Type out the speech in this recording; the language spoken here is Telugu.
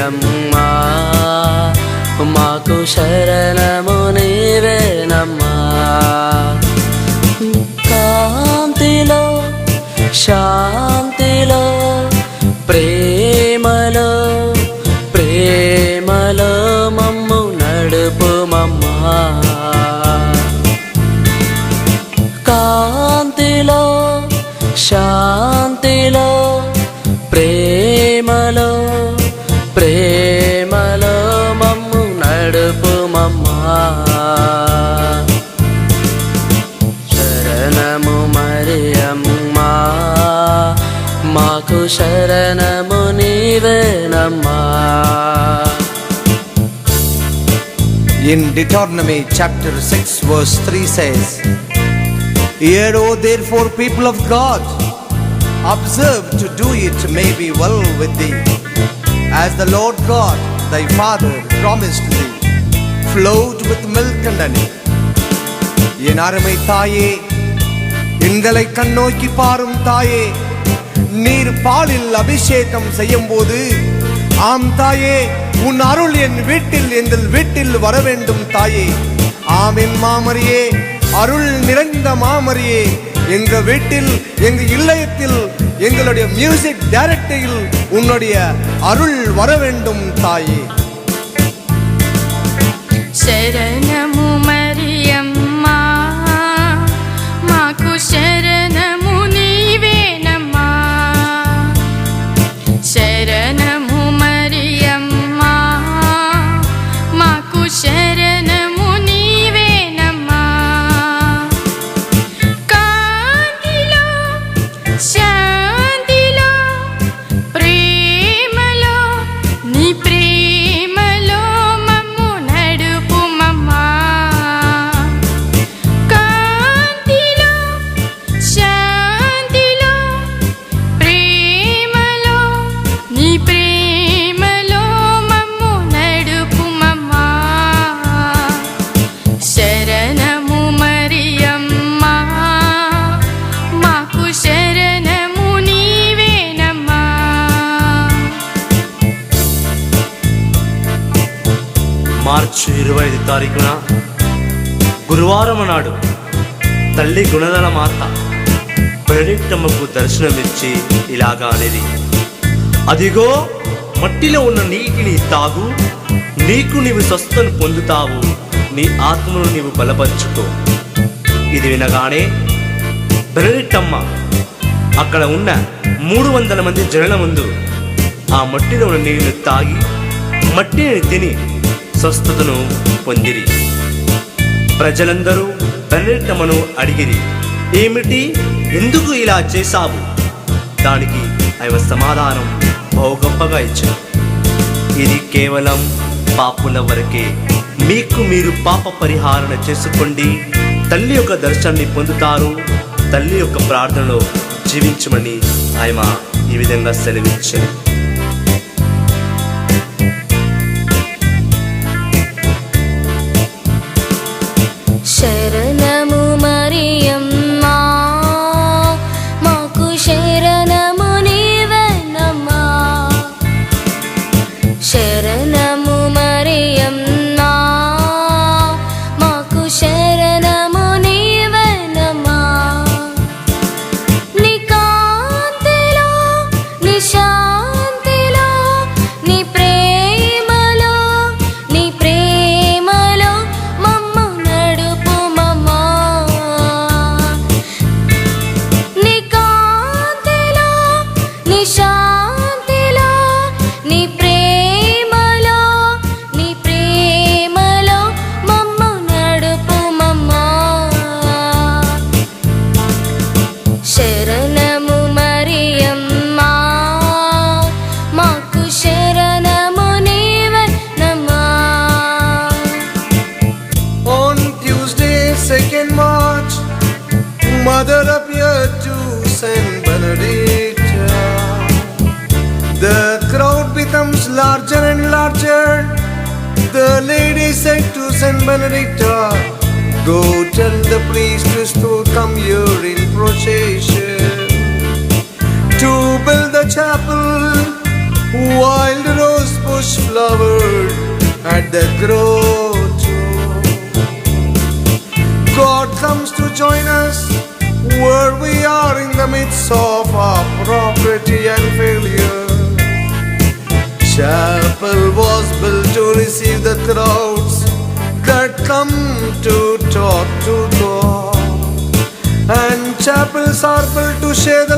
మరియమ్మా మాకు శరణము నీవేనమ్మా. కాంతిలో శాంతిలో ప్రేమలో ప్రేమలో మమ్ము నడుపుమమ్మా. కాంతిలో శాంతిలో ప్రేమలో ప్రేమలో మమ్ము నడుపుమమ్మా. శరణము మరియమ్మా మాకు శరణము నీవేనమ్మా. In Deuteronomy chapter 6 verse 3 says, "Hear, O therefore, people of God, observe to do it may be well with thee, as the Lord God thy Father promised thee, flowed with milk and honey." என் அருமை தாயே, எங்களை கண்ணோக்கி பாரும் தாயே, நீர் பாலில் அபிஷேகம் செய்யும் போது, ஆம் தாயே, உன் அருள் என் வீட்டில் எங்கள் வீட்டில் வர வேண்டும் தாயே. ஆமென் மாமரியே, அருள் நிறைந்த மாமரியே, எங்க வீட்டில் எங்க இல்லயத்தில் எங்களுடைய மியூசிக் டைரக்டரில் உன்னுடைய அருள் வர வேண்டும் தாயே. శరణము మరియమ్మా మాకు శరణము నీవేనమ్మా. శరణము మరియమ్మా మాకు శరణము నీవేనమ్మా. కాంతిలో శాంతిలో ప్రేమలో నీ ప్రేమలో మమ్ము నడుపుమమ్మా. కాంతిలో శాంతిలో ప్రేమలో నీ ప్రేమలో మమ్ము నడుపుమమ్మా. శరణము మరియమ్మా మాకు శరణము నీవేనమ్మా. మార్చి 25 తారీఖున గురువారం నాడు తల్లి గుణదల మాత బెనడిక్టమ్మకు దర్శనమిచ్చి ఇలాగా అనేది, అదిగో మట్టిలో ఉన్న నీటిని తాగు, నీకు నీవు స్వస్థను పొందుతావు, నీ ఆత్మను నీవు బలపరుచుకో. ఇది వినగానే బెనడిక్టమ్మ అక్కడ ఉన్న 300 మంది జనుల ముందు ఆ మట్టిలో ఉన్న నీళ్లు తాగి మట్టిని తిని స్వస్థతను పొందిరి. ప్రజలందరూ బెనడిక్టమ్మను అడిగిరి, ఏమిటి, ఎందుకు ఇలా చేశావు? దానికి ఆమె సమాధానం బహు గొప్పగా ఇచ్చారు. ఇది కేవలం పాపుల వరకే, మీకు మీరు పాప పరిహారణ చేసుకోండి, తల్లి యొక్క దర్శనాన్ని పొందుతారు, తల్లి యొక్క ప్రార్థనలో జీవించమని ఆమె ఈ విధంగా సెలవిచ్చారు. శరణము మరియమ్మా మాకు శరణము నీవేనమ్మా. శరణము మరియమ్మా మాకు శరణము నీవేనమ్మా. నీ కాంతిలో నీ శాంతిలో నీ ప్రేమలో నీ ప్రేమలో మమ్ము నడుపుమమ్మా. నీ కాంతిలో నీ శాంతిలో నీ ప్రేమలో నీ ప్రేమలో మమ్ము నడుపుమమ్మా. శరణము మరియమ్మా మాకు శరణము నీవేనమ్మా. On Tuesday 2nd March, Mother appeared to Saint Benedicta. The crowd becomes larger and larger. The lady said to Saint Benedicta, "Go tell the priest to come here in procession to build the chapel, wild rose bush flowered at the grove. God comes to join us where we are in the midst of our property and failure. Chapel was built to receive the crowds that come to talk to God, and chapels are built to share the